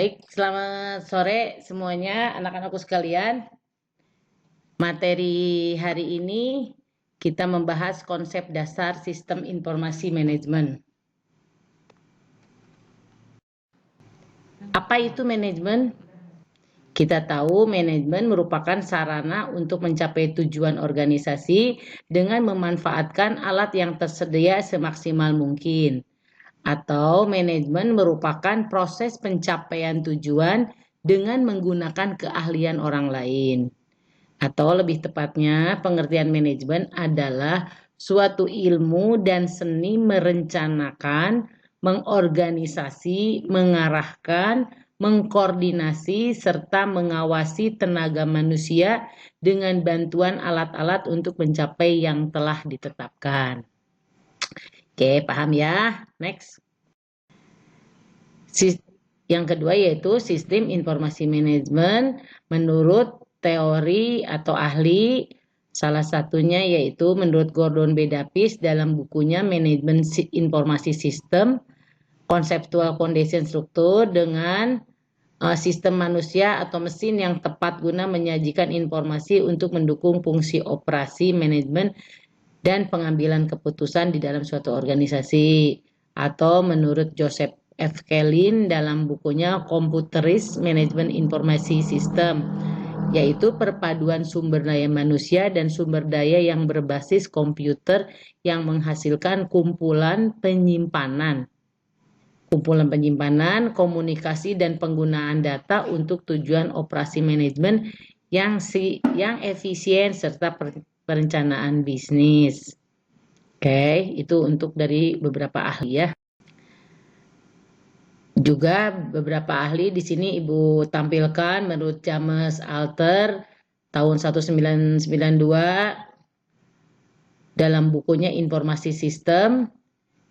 Baik, selamat sore semuanya anak-anakku sekalian. Materi hari ini kita membahas konsep dasar sistem informasi manajemen. Apa itu manajemen? Kita tahu manajemen merupakan sarana untuk mencapai tujuan organisasi dengan memanfaatkan alat yang tersedia semaksimal mungkin. Atau manajemen merupakan proses pencapaian tujuan dengan menggunakan keahlian orang lain. Atau lebih tepatnya, pengertian manajemen adalah suatu ilmu dan seni merencanakan, mengorganisasi, mengarahkan, mengkoordinasi, serta mengawasi tenaga manusia dengan bantuan alat-alat untuk mencapai yang telah ditetapkan. Oke, paham ya? Next. Yang kedua yaitu sistem informasi manajemen menurut teori atau ahli, salah satunya yaitu menurut Gordon B. Davis dalam bukunya Manajemen Informasi Sistem, Conceptual Foundation Struktur dengan sistem manusia atau mesin yang tepat guna menyajikan informasi untuk mendukung fungsi operasi manajemen dan pengambilan keputusan di dalam suatu organisasi. Atau menurut Joseph F. Kellin dalam bukunya Computerized Management Information System, yaitu perpaduan sumber daya manusia dan sumber daya yang berbasis komputer yang menghasilkan kumpulan penyimpanan, komunikasi dan penggunaan data untuk tujuan operasi manajemen yang efisien serta perencanaan bisnis. Oke, itu untuk dari beberapa ahli ya. Juga beberapa ahli di sini Ibu tampilkan menurut James Alter tahun 1992 dalam bukunya Informasi Sistem,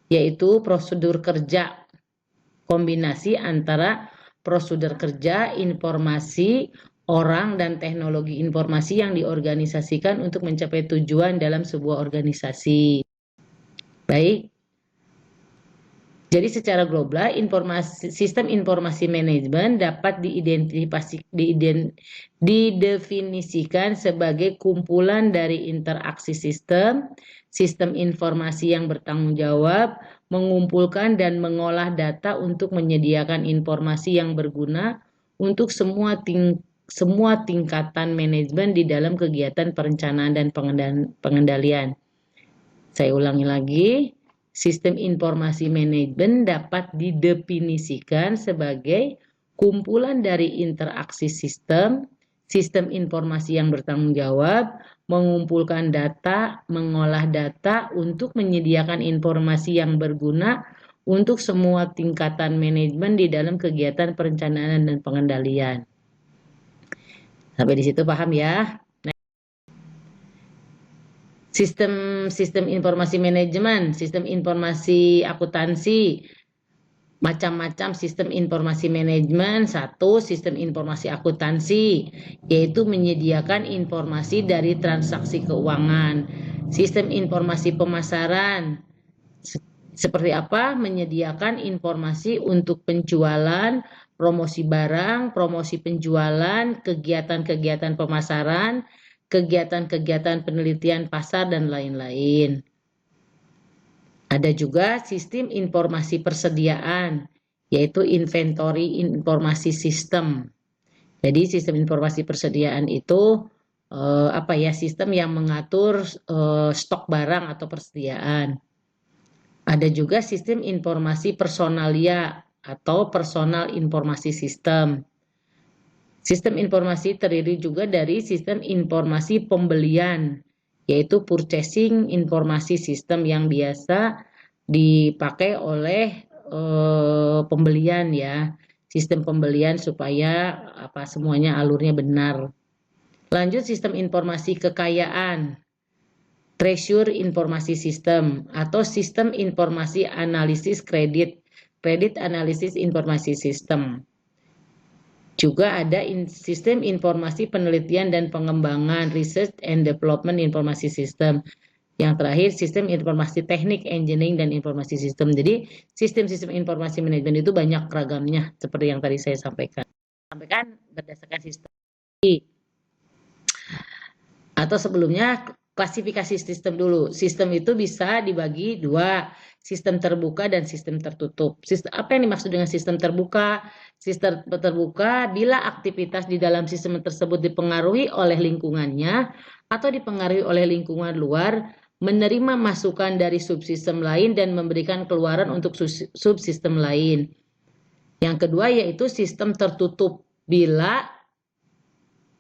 yaitu prosedur kerja, kombinasi antara prosedur kerja, informasi, orang, dan teknologi informasi yang diorganisasikan untuk mencapai tujuan dalam sebuah organisasi. Baik. Jadi secara global, sistem informasi manajemen dapat didefinisikan sebagai kumpulan dari interaksi sistem informasi yang bertanggung jawab, mengumpulkan dan mengolah data untuk menyediakan informasi yang berguna untuk semua tingkatan manajemen di dalam kegiatan perencanaan dan pengendalian. Saya ulangi lagi. Sistem informasi manajemen dapat didefinisikan sebagai kumpulan dari interaksi sistem informasi yang bertanggung jawab, mengumpulkan data, mengolah data untuk menyediakan informasi yang berguna untuk semua tingkatan manajemen di dalam kegiatan perencanaan dan pengendalian. Sampai di situ paham ya? Sistem informasi manajemen, sistem informasi akuntansi, macam-macam sistem informasi manajemen. Satu, sistem informasi akuntansi, yaitu menyediakan informasi dari transaksi keuangan. Sistem informasi pemasaran, seperti apa? Menyediakan informasi untuk penjualan, promosi barang, promosi penjualan, kegiatan-kegiatan pemasaran, kegiatan-kegiatan penelitian pasar, dan lain-lain. Ada juga sistem informasi persediaan, yaitu inventory informasi sistem. Jadi sistem informasi persediaan itu sistem yang mengatur stok barang atau persediaan. Ada juga sistem informasi personalia atau personal informasi sistem. Sistem informasi terdiri juga dari sistem informasi pembelian, yaitu purchasing informasi sistem yang biasa dipakai oleh pembelian ya. Sistem pembelian supaya semuanya alurnya benar. Lanjut sistem informasi kekayaan, treasure informasi sistem atau sistem informasi analisis kredit analisis informasi sistem. Juga ada sistem informasi penelitian dan pengembangan, research and development informasi sistem. Yang terakhir, sistem informasi teknik, engineering, dan informasi sistem. Jadi, sistem-sistem informasi manajemen itu banyak ragamnya, seperti yang tadi saya sampaikan. Berdasarkan sistem. Atau sebelumnya, klasifikasi sistem dulu. Sistem itu bisa dibagi dua, sistem terbuka dan sistem tertutup. Apa yang dimaksud dengan sistem terbuka? Sistem terbuka bila aktivitas di dalam sistem tersebut dipengaruhi oleh lingkungannya atau dipengaruhi oleh lingkungan luar, menerima masukan dari subsistem lain dan memberikan keluaran untuk subsistem lain. Yang kedua yaitu sistem tertutup.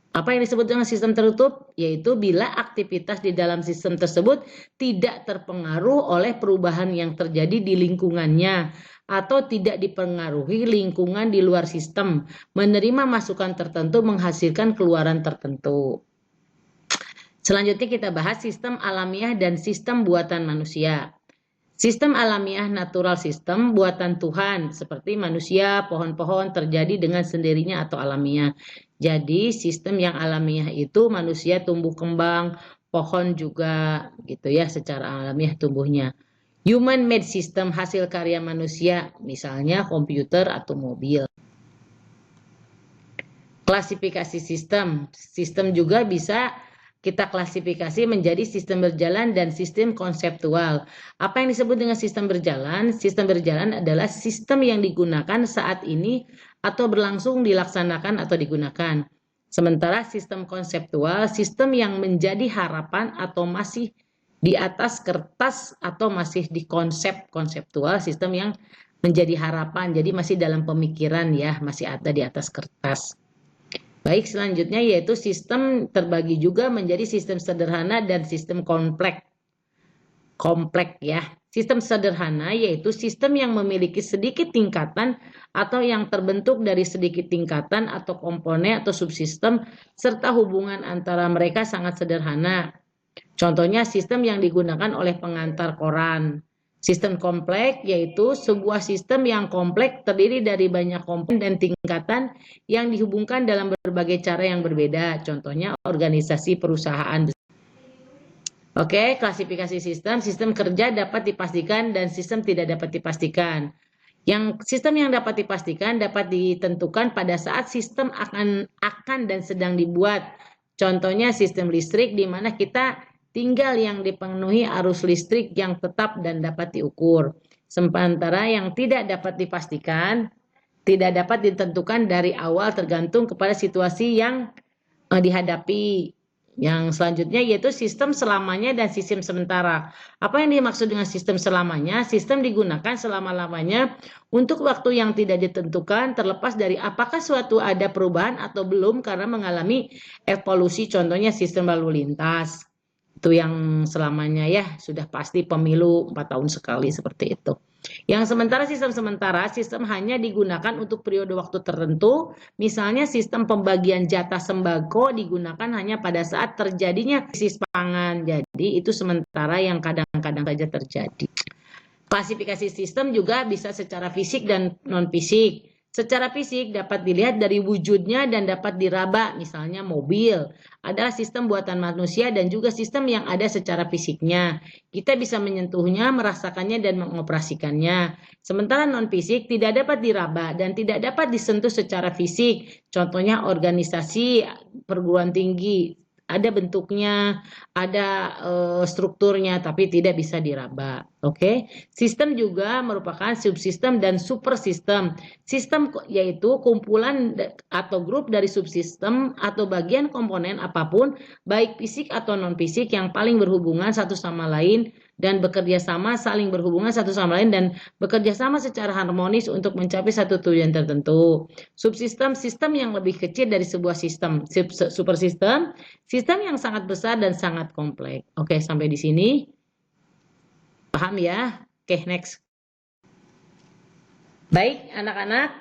Apa yang disebut dengan sistem tertutup? Yaitu bila aktivitas di dalam sistem tersebut tidak terpengaruh oleh perubahan yang terjadi di lingkungannya atau tidak dipengaruhi lingkungan di luar sistem, menerima masukan tertentu menghasilkan keluaran tertentu. Selanjutnya kita bahas sistem alamiah dan sistem buatan manusia. Sistem alamiah natural system buatan Tuhan seperti manusia, pohon-pohon terjadi dengan sendirinya atau alamiah. Jadi sistem yang alamiah itu manusia tumbuh kembang, pohon juga gitu ya secara alamiah tumbuhnya. Human made system hasil karya manusia, misalnya komputer atau mobil. Klasifikasi sistem, sistem juga bisa kita klasifikasi menjadi sistem berjalan dan sistem konseptual. Apa yang disebut dengan sistem berjalan? Sistem berjalan adalah sistem yang digunakan saat ini atau berlangsung dilaksanakan atau digunakan. Sementara sistem konseptual, sistem yang menjadi harapan atau masih di atas kertas atau masih di konsep konseptual, sistem yang menjadi harapan, jadi masih dalam pemikiran ya, masih ada di atas kertas. Baik, selanjutnya yaitu sistem terbagi juga menjadi sistem sederhana dan sistem kompleks. Kompleks ya. Sistem sederhana yaitu sistem yang memiliki sedikit tingkatan atau yang terbentuk dari sedikit tingkatan atau komponen atau subsistem serta hubungan antara mereka sangat sederhana. Contohnya sistem yang digunakan oleh pengantar koran. Sistem kompleks yaitu sebuah sistem yang kompleks terdiri dari banyak komponen dan tingkatan yang dihubungkan dalam berbagai cara yang berbeda. Contohnya organisasi perusahaan. Oke, klasifikasi sistem. Sistem kerja dapat dipastikan dan sistem tidak dapat dipastikan. Yang sistem yang dapat dipastikan dapat ditentukan pada saat sistem akan dan sedang dibuat. Contohnya sistem listrik di mana kita tinggal yang dipenuhi arus listrik yang tetap dan dapat diukur. Sementara yang tidak dapat dipastikan, tidak dapat ditentukan dari awal tergantung kepada situasi yang dihadapi. Yang selanjutnya yaitu sistem selamanya dan sistem sementara. Apa yang dimaksud dengan sistem selamanya? Sistem digunakan selama-lamanya untuk waktu yang tidak ditentukan terlepas dari apakah suatu ada perubahan atau belum karena mengalami evolusi, contohnya sistem lalu lintas. Itu yang selamanya ya, sudah pasti pemilu 4 tahun sekali seperti itu. Yang sementara, sistem hanya digunakan untuk periode waktu tertentu, misalnya sistem pembagian jatah sembako digunakan hanya pada saat terjadinya krisis pangan. Jadi itu sementara yang kadang-kadang saja terjadi. Klasifikasi sistem juga bisa secara fisik dan non-fisik. Secara fisik dapat dilihat dari wujudnya dan dapat diraba, misalnya mobil adalah sistem buatan manusia dan juga sistem yang ada secara fisiknya. Kita bisa menyentuhnya, merasakannya, dan mengoperasikannya. Sementara non-fisik tidak dapat diraba dan tidak dapat disentuh secara fisik. Contohnya organisasi perguruan tinggi, ada bentuknya, ada strukturnya, tapi tidak bisa diraba. Oke, sistem juga merupakan subsistem dan supersistem. Sistem yaitu kumpulan atau grup dari subsistem atau bagian komponen apapun, baik fisik atau non-fisik yang paling berhubungan satu sama lain dan bekerja sama, saling berhubungan satu sama lain dan bekerja sama secara harmonis untuk mencapai satu tujuan tertentu. Subsistem, sistem yang lebih kecil dari sebuah sistem. Supersistem, sistem yang sangat besar dan sangat kompleks. Oke, sampai di sini. Paham ya? Oke, next. Baik, anak-anak,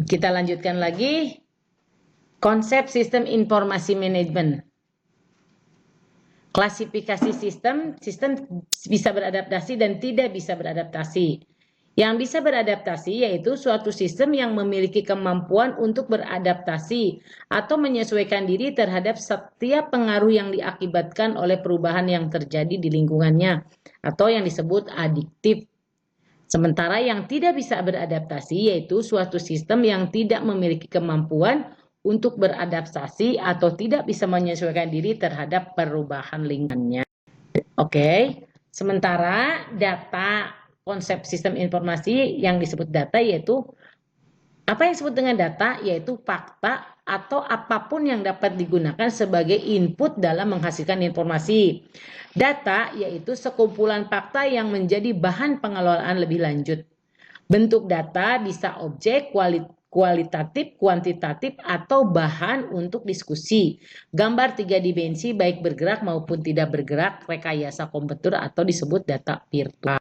kita lanjutkan lagi. Konsep sistem informasi manajemen. Klasifikasi sistem bisa beradaptasi dan tidak bisa beradaptasi. Yang bisa beradaptasi yaitu suatu sistem yang memiliki kemampuan untuk beradaptasi atau menyesuaikan diri terhadap setiap pengaruh yang diakibatkan oleh perubahan yang terjadi di lingkungannya atau yang disebut adiktif. Sementara yang tidak bisa beradaptasi yaitu suatu sistem yang tidak memiliki kemampuan untuk beradaptasi atau tidak bisa menyesuaikan diri terhadap perubahan lingkungannya. Oke, sementara data konsep sistem informasi yang disebut data yaitu apa yang disebut dengan data yaitu fakta atau apapun yang dapat digunakan sebagai input dalam menghasilkan informasi. Data yaitu sekumpulan fakta yang menjadi bahan pengelolaan lebih lanjut. Bentuk data bisa objek, kualitatif, kuantitatif, atau bahan untuk diskusi. Gambar 3 dimensi baik bergerak maupun tidak bergerak, rekayasa komputer atau disebut data virtual.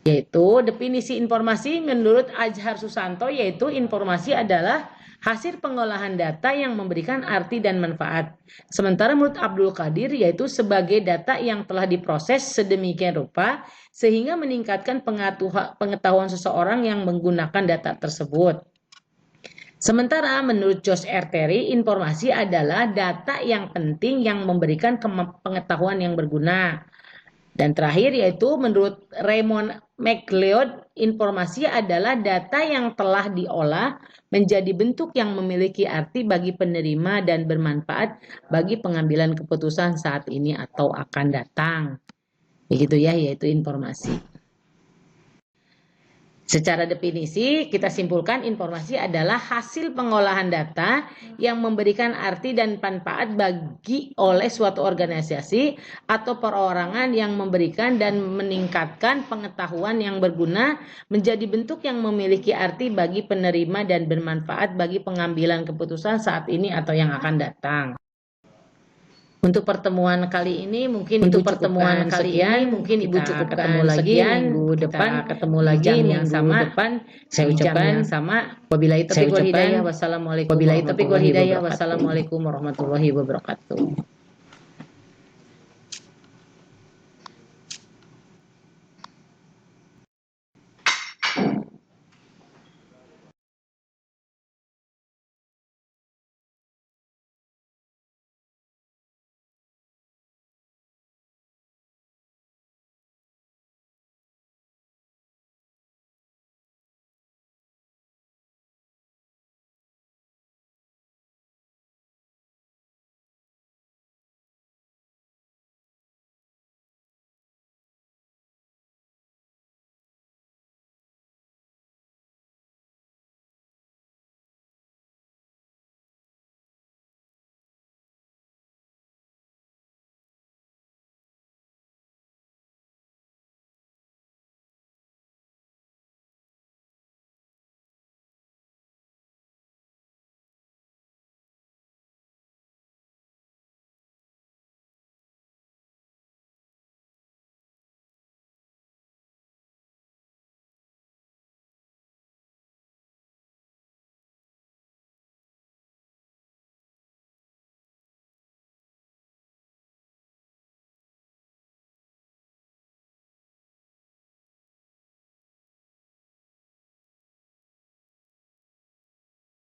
Yaitu definisi informasi menurut Azhar Susanto yaitu informasi adalah hasil pengolahan data yang memberikan arti dan manfaat. Sementara menurut Abdul Qadir yaitu sebagai data yang telah diproses sedemikian rupa sehingga meningkatkan pengetahuan seseorang yang menggunakan data tersebut. Sementara menurut Josh R. Terry, informasi adalah data yang penting yang memberikan pengetahuan yang berguna. Dan terakhir yaitu menurut Raymond McLeod, informasi adalah data yang telah diolah menjadi bentuk yang memiliki arti bagi penerima dan bermanfaat bagi pengambilan keputusan saat ini atau akan datang. Begitu ya, yaitu informasi. Secara definisi, kita simpulkan informasi adalah hasil pengolahan data yang memberikan arti dan manfaat bagi oleh suatu organisasi atau perorangan yang memberikan dan meningkatkan pengetahuan yang berguna menjadi bentuk yang memiliki arti bagi penerima dan bermanfaat bagi pengambilan keputusan saat ini atau yang akan datang. Untuk pertemuan kali ini mungkin Ibu cukupkan ketemu lagi minggu depan, ketemu lagi jam yang sama depan. Saya ucapkan yang sama. Wabillahi taufiq wal hidayah. Wassalamualaikum warahmatullahi wabarakatuh.